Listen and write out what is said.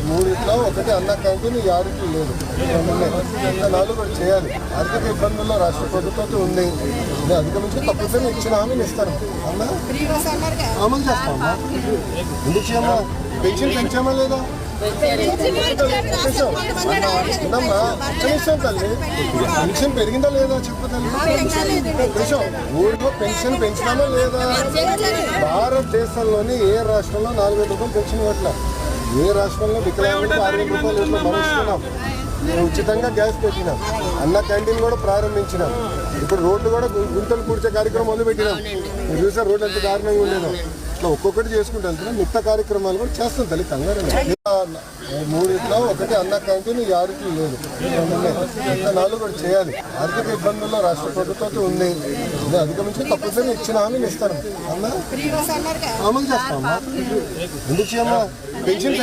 మూడిట్లో ఒకటి అన్న క్యాంటీన్ యాడికి లేదు. నాలుగు కూడా చేయాలి. ఆర్థిక ఇబ్బందుల్లో రాష్ట్ర ప్రభుత్వం ఉంది. అధిగమించి తప్పనిసరి ఇచ్చిన హామీని ఇస్తాను అన్నా అమలు చేస్తామా. ఎందుకు చేయమ్మా? పెన్షన్ పెంచామా లేదా? కనీసం తల్లి పెన్షన్ పెరిగిందా లేదా చెప్పు తల్లి. ఊళ్ళో పెన్షన్ పెంచినామా లేదా? భారతదేశంలోని ఏ రాష్ట్రంలో 4,000 రూపాయలు పెన్షన్ ఇవ్వట్లా. ఏ రాష్ట్రంలో వికలాంగులకు 6,000 రూపాయలు ఇట్లా భరిస్తున్నాం. ఉచితంగా గ్యాస్ పెట్టినాం. అన్న క్యాంటీన్ కూడా ప్రారంభించినాం. ఇప్పుడు రోడ్లు కూడా గుంతలు పూడ్చే కార్యక్రమం మొదలుపెట్టినాం. మీరు చూసారు రోడ్లు ఎంత దారుణంగా ఉండేదో. ఇట్లా ఒక్కొక్కటి చేసుకుంటూ వెళ్తున్నాం. మిగతా కార్యక్రమాలు కూడా చేస్తాం తల్లి. కంగారు మూడిట్లో ఒకటి అన్న క్యాంటీన్ యాడికి లేదు. నాలుగు కూడా చేయాలి. ఆర్థిక ఇబ్బందుల్లో రాష్ట్ర ప్రభుత్వం ఉంది. అధిగమించి తప్పనిసరి ఇచ్చిన హామీని ఇస్తాను అన్నా అమలు చేస్తామా. ఎందుకు చేయమ్మా? పెన్షన్